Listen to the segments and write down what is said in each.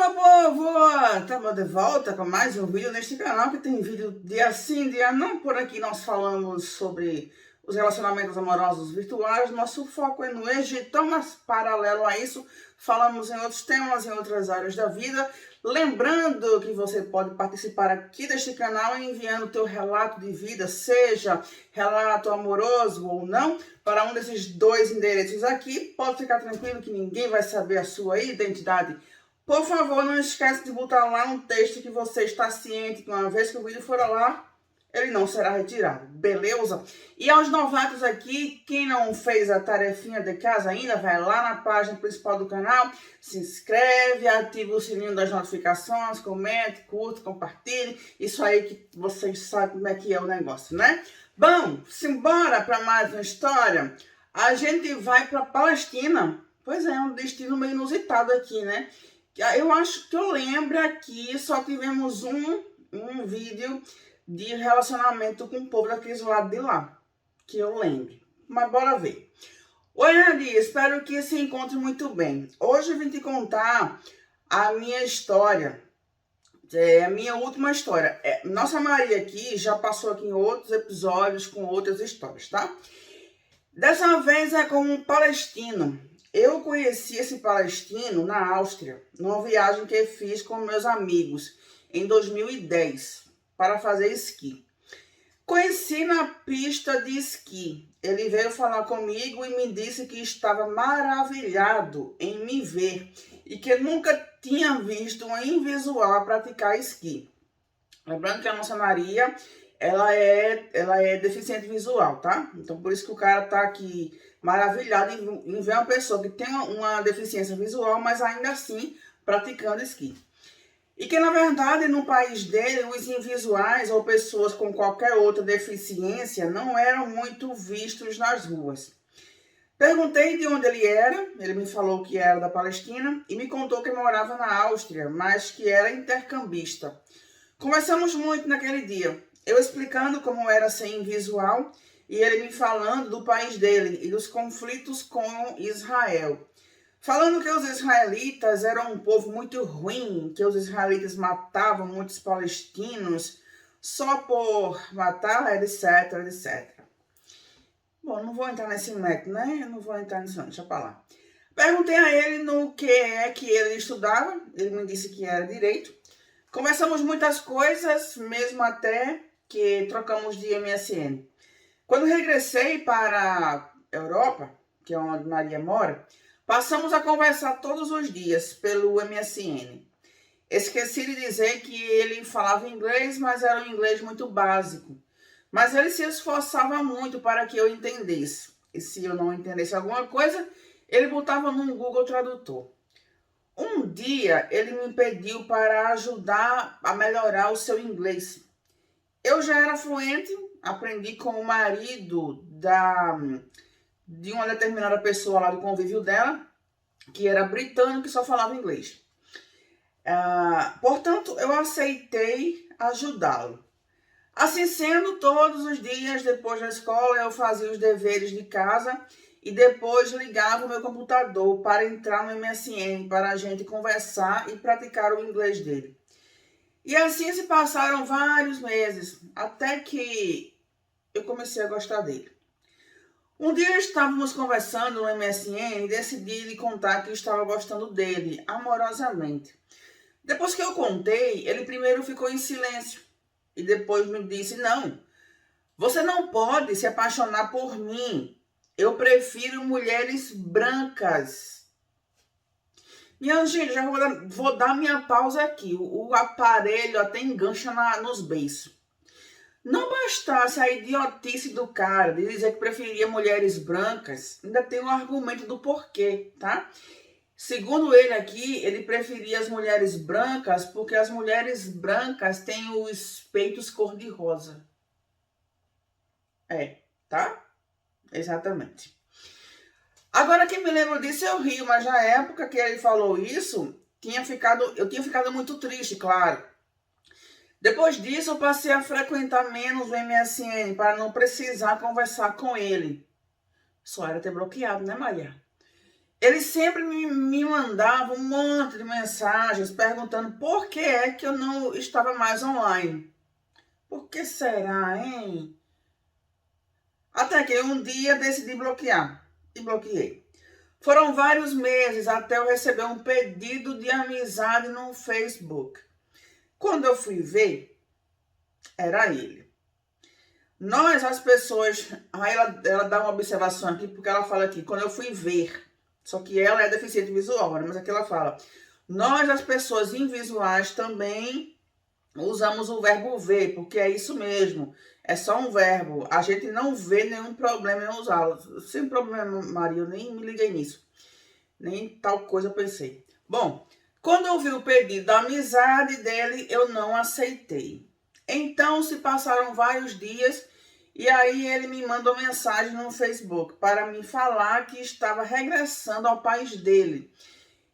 meu povo! Estamos de volta com mais um vídeo neste canal, que tem vídeo dia sim, dia não. Por aqui nós falamos sobre os relacionamentos amorosos virtuais. Nosso foco é no Egito, mas paralelo a isso, falamos em outros temas, em outras áreas da vida. Lembrando que você pode participar aqui deste canal enviando o teu relato de vida, seja relato amoroso ou não, para um desses dois endereços aqui. Pode ficar tranquilo que ninguém vai saber a sua identidade. Por favor, não esquece de botar lá um texto que você está ciente que uma vez que o vídeo for lá, ele não será retirado, beleza? E aos novatos aqui, quem não fez a tarefinha de casa ainda, vai lá na página principal do canal, se inscreve, ativa o sininho das notificações, comente, curte, compartilhe, isso aí que vocês sabem como é que é o negócio, né? Bom, simbora para mais uma história. A gente vai para Palestina. Pois é, um destino meio inusitado aqui, né? Eu acho que eu lembro aqui, só tivemos um vídeo de relacionamento com o povo daqueles lados de lá, que eu lembro. Mas bora ver. Oi, Andy, espero que se encontre muito bem. Hoje eu vim te contar a minha história, a minha última história. Nossa Maria aqui já passou aqui em outros episódios com outras histórias, tá? Dessa vez é com um palestino. Eu conheci esse palestino na Áustria, numa viagem que eu fiz com meus amigos em 2010 para fazer esqui. Conheci na pista de esqui. Ele veio falar comigo e me disse que estava maravilhado em me ver e que nunca tinha visto em visual praticar esqui. Lembrando que a nossa Maria, ela é deficiente visual, tá? Então por isso que o cara tá aqui maravilhado em ver uma pessoa que tem uma deficiência visual, mas ainda assim praticando esqui. E que, na verdade, no país dele, os invisuais ou pessoas com qualquer outra deficiência não eram muito vistos nas ruas. Perguntei de onde ele era, ele me falou que era da Palestina e me contou que morava na Áustria, mas que era intercambista. Conversamos muito naquele dia, eu explicando como era ser invisual e ele me falando do país dele e dos conflitos com Israel. Falando que os israelitas eram um povo muito ruim, que os israelitas matavam muitos palestinos só por matar, etc, etc. Bom, não vou entrar nesse método, né? Eu não vou entrar nisso, deixa pra lá. Perguntei a ele no que é que ele estudava, ele me disse que era direito. Conversamos muitas coisas, mesmo até que trocamos de MSN. Quando regressei para a Europa, que é onde Maria mora, passamos a conversar todos os dias pelo MSN. Esqueci de dizer que ele falava inglês, mas era um inglês muito básico. Mas ele se esforçava muito para que eu entendesse. E se eu não entendesse alguma coisa, ele botava no Google Tradutor. Um dia ele me pediu para ajudar a melhorar o seu inglês. Eu já era fluente, aprendi com o marido de uma determinada pessoa lá do convívio dela, que era britânico e só falava inglês. Portanto, eu aceitei ajudá-lo. Assim sendo, todos os dias depois da escola eu fazia os deveres de casa e depois ligava o meu computador para entrar no MSN para a gente conversar e praticar o inglês dele. E assim se passaram vários meses, até que eu comecei a gostar dele. Um dia estávamos conversando no MSN e decidi lhe contar que estava gostando dele, amorosamente. Depois que eu contei, ele primeiro ficou em silêncio e depois me disse: não, você não pode se apaixonar por mim. Eu prefiro mulheres brancas. Minha gente, já vou dar minha pausa aqui. O aparelho até engancha nos beiços. Não bastasse a idiotice do cara de dizer que preferia mulheres brancas, ainda tem um argumento do porquê, tá? Segundo ele aqui, ele preferia as mulheres brancas porque as mulheres brancas têm os peitos cor-de-rosa. Tá? Exatamente. Agora que me lembro disso, eu rio, mas na época que ele falou isso, eu tinha ficado muito triste, claro. Depois disso, eu passei a frequentar menos o MSN para não precisar conversar com ele. Só era ter bloqueado, né, Maria? Ele sempre me mandava um monte de mensagens perguntando por que é que eu não estava mais online. Por que será, hein? Até que um dia decidi bloquear e bloqueei. Foram vários meses até eu receber um pedido de amizade no Facebook. Quando eu fui ver, era ele. Nós, as pessoas... Aí ela dá uma observação aqui, porque ela fala aqui, quando eu fui ver. Só que ela é deficiente visual, né? Mas aqui ela fala, nós, as pessoas invisuais, também usamos o verbo ver, porque é isso mesmo. É só um verbo. A gente não vê nenhum problema em usá-lo. Sem problema, Maria, eu nem me liguei nisso. Nem tal coisa eu pensei. Bom, quando eu vi o pedido da amizade dele, eu não aceitei. Então se passaram vários dias e aí ele me mandou mensagem no Facebook para me falar que estava regressando ao país dele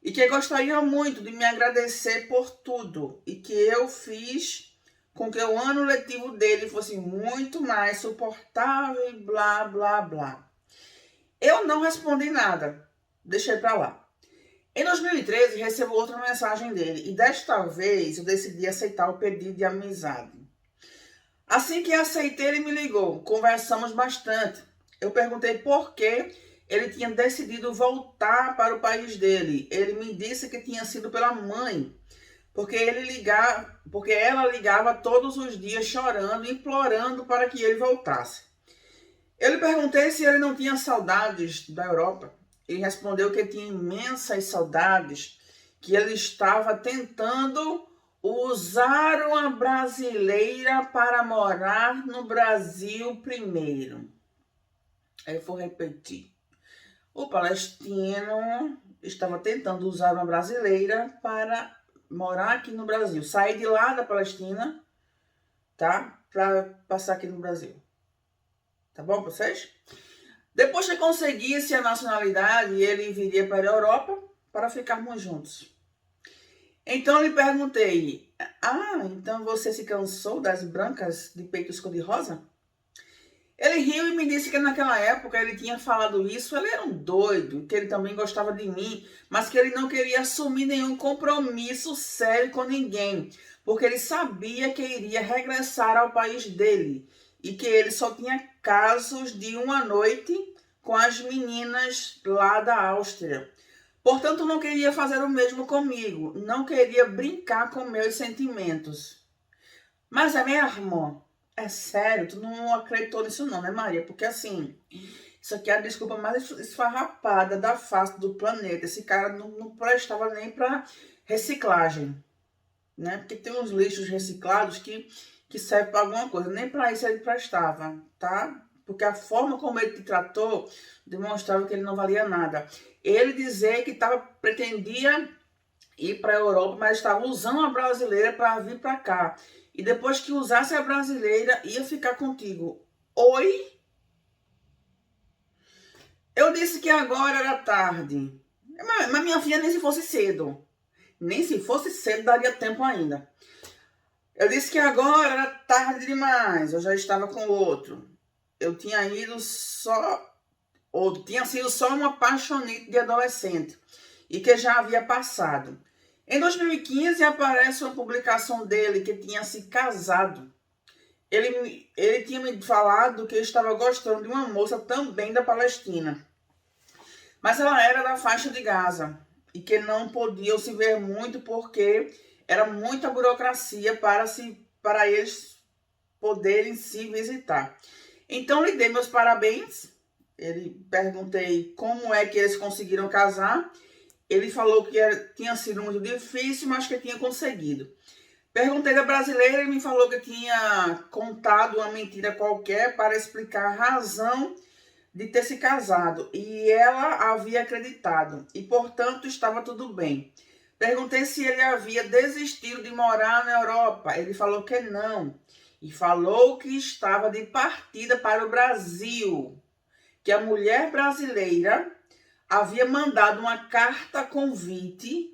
e que gostaria muito de me agradecer por tudo e que eu fiz com que o ano letivo dele fosse muito mais suportável e blá, blá, blá. Eu não respondi nada, deixei para lá. Em 2013, recebo outra mensagem dele e desta vez eu decidi aceitar o pedido de amizade. Assim que aceitei, ele me ligou, conversamos bastante. Eu perguntei por que ele tinha decidido voltar para o país dele. Ele me disse que tinha sido pela mãe, porque ela ligava todos os dias chorando, implorando para que ele voltasse. Eu lhe perguntei se ele não tinha saudades da Europa. Ele respondeu que tinha imensas saudades, que ele estava tentando usar uma brasileira para morar no Brasil primeiro. Aí eu vou repetir. O palestino estava tentando usar uma brasileira para morar aqui no Brasil. Sair de lá da Palestina, tá? Para passar aqui no Brasil. Tá bom pra vocês? Depois que conseguisse a nacionalidade, ele viria para a Europa para ficarmos juntos. Então lhe perguntei, então você se cansou das brancas de peitos cor-de-rosa? Ele riu e me disse que naquela época ele tinha falado isso, ele era um doido, que ele também gostava de mim, mas que ele não queria assumir nenhum compromisso sério com ninguém, porque ele sabia que iria regressar ao país dele e que ele só tinha casos de uma noite com as meninas lá da Áustria. Portanto, não queria fazer o mesmo comigo, não queria brincar com meus sentimentos. Mas é mesmo? É sério? Tu não acreditou nisso não, né, Maria? Porque assim, isso aqui é a desculpa mais esfarrapada da face do planeta. Esse cara não prestava nem para reciclagem, né? Porque tem uns lixos reciclados que servem para alguma coisa. Nem para isso ele prestava, tá? Porque a forma como ele te tratou demonstrava que ele não valia nada. Ele dizia que pretendia ir para a Europa, mas estava usando a brasileira para vir para cá. E depois que usasse a brasileira, ia ficar contigo. Oi? Eu disse que agora era tarde. Mas minha filha, nem se fosse cedo. Nem se fosse cedo, daria tempo ainda. Eu disse que agora era tarde demais. Eu já estava com outro. Eu tinha ido só... Ou tinha sido só uma apaixonite de adolescente. E que já havia passado. Em 2015 aparece uma publicação dele que tinha se casado. Ele tinha me falado que estava gostando de uma moça também da Palestina. Mas ela era da faixa de Gaza. E que não podiam se ver muito porque era muita burocracia para eles poderem se visitar. Então lhe dei meus parabéns. Perguntei como é que eles conseguiram casar. Ele falou que tinha sido muito difícil, mas que tinha conseguido. Perguntei da brasileira e me falou que tinha contado uma mentira qualquer para explicar a razão de ter se casado. E ela havia acreditado. E, portanto, estava tudo bem. Perguntei se ele havia desistido de morar na Europa. Ele falou que não. E falou que estava de partida para o Brasil. Que a mulher brasileira havia mandado uma carta convite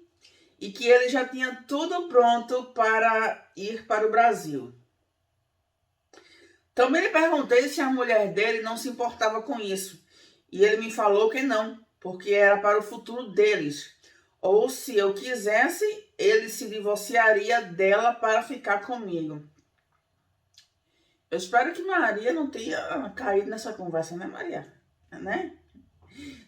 e que ele já tinha tudo pronto para ir para o Brasil. Também lhe perguntei se a mulher dele não se importava com isso. E ele me falou que não, porque era para o futuro deles. Ou se eu quisesse, ele se divorciaria dela para ficar comigo. Eu espero que Maria não tenha caído nessa conversa, né, Maria? Né?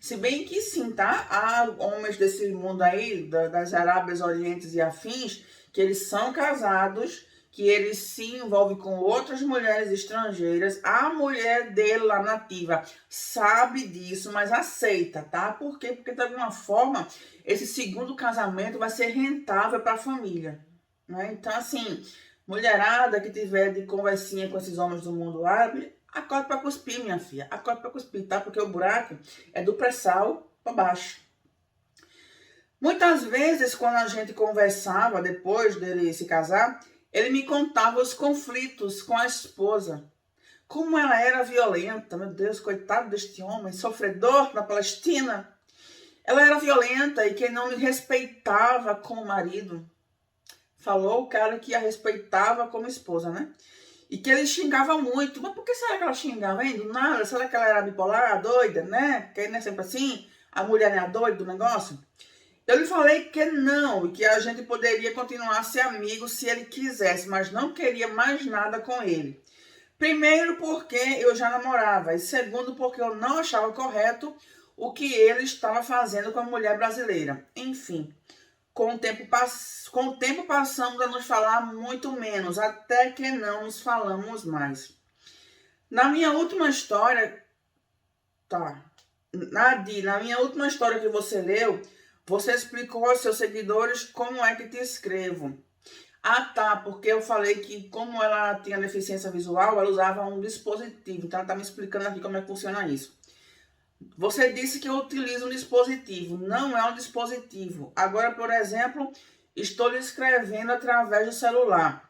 Se bem que sim, tá? Há homens desse mundo aí, das Arábias Orientes e afins, que eles são casados, que eles se envolvem com outras mulheres estrangeiras. A mulher dele lá nativa sabe disso, mas aceita, tá? Por quê? Porque de alguma forma esse segundo casamento vai ser rentável para a família, né? Então, assim, mulherada que tiver de conversinha com esses homens do mundo árabe, acorda para cuspir, minha filha. Acorda para cuspir, tá? Porque o buraco é do pré-sal para baixo. Muitas vezes, quando a gente conversava depois dele se casar, ele me contava os conflitos com a esposa. Como ela era violenta, meu Deus, coitado deste homem, sofredor na Palestina. Ela era violenta e que não me respeitava como marido. Falou o cara que a respeitava como esposa, né? E que ele xingava muito. Mas por que será que ela xingava, hein? Do nada? Será que ela era bipolar, doida, né? Porque não é sempre assim? A mulher é a doida do negócio? Eu lhe falei que não, e que a gente poderia continuar a ser amigo se ele quisesse, mas não queria mais nada com ele. Primeiro porque eu já namorava, e segundo porque eu não achava correto o que ele estava fazendo com a mulher brasileira. Enfim, com o tempo passamos a nos falar muito menos, até que não nos falamos mais. Na minha última história, na minha última história que você leu, você explicou aos seus seguidores como é que te escrevo. Ah, tá, porque eu falei que como ela tinha deficiência visual, ela usava um dispositivo. Então ela tá me explicando aqui como é que funciona isso. Você disse que eu utilizo um dispositivo. Não é um dispositivo. Agora, por exemplo, estou lhe escrevendo através do celular.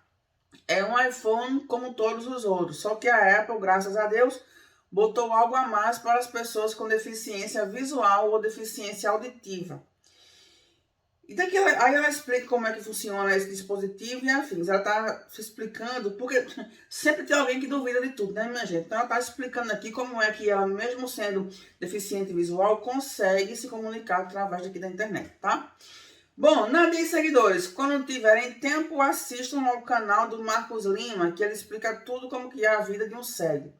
É um iPhone como todos os outros. Só que a Apple, graças a Deus, botou algo a mais para as pessoas com deficiência visual ou deficiência auditiva. E daqui aí ela explica como é que funciona esse dispositivo e afins. Ela está se explicando, porque sempre tem alguém que duvida de tudo, né, minha gente? Então ela está explicando aqui como é que ela, mesmo sendo deficiente visual, consegue se comunicar através daqui da internet, tá? Bom, Nadia e seguidores, quando tiverem tempo, assistam ao canal do Marcos Lima, que ele explica tudo como que é a vida de um cego.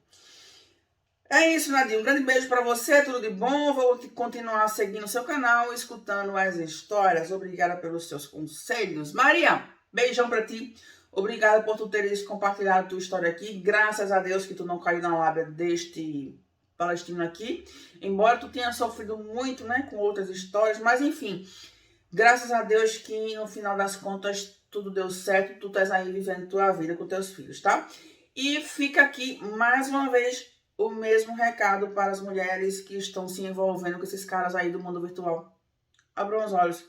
É isso, Nadia. Um grande beijo para você, tudo de bom. Vou continuar seguindo o seu canal, escutando as histórias. Obrigada pelos seus conselhos. Maria, beijão para ti. Obrigada por tu teres compartilhado a tua história aqui. Graças a Deus que tu não caiu na lábia deste palestino aqui. Embora tu tenha sofrido muito, né, com outras histórias. Mas, enfim, graças a Deus que no final das contas tudo deu certo. Tu estás aí vivendo tua vida com teus filhos, tá? E fica aqui mais uma vez o mesmo recado para as mulheres que estão se envolvendo com esses caras aí do mundo virtual. Abram os olhos,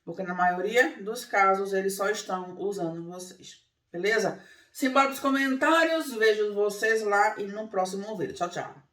porque na maioria dos casos eles só estão usando vocês. Beleza? Simbora para os comentários, vejo vocês lá e no próximo vídeo. Tchau, tchau.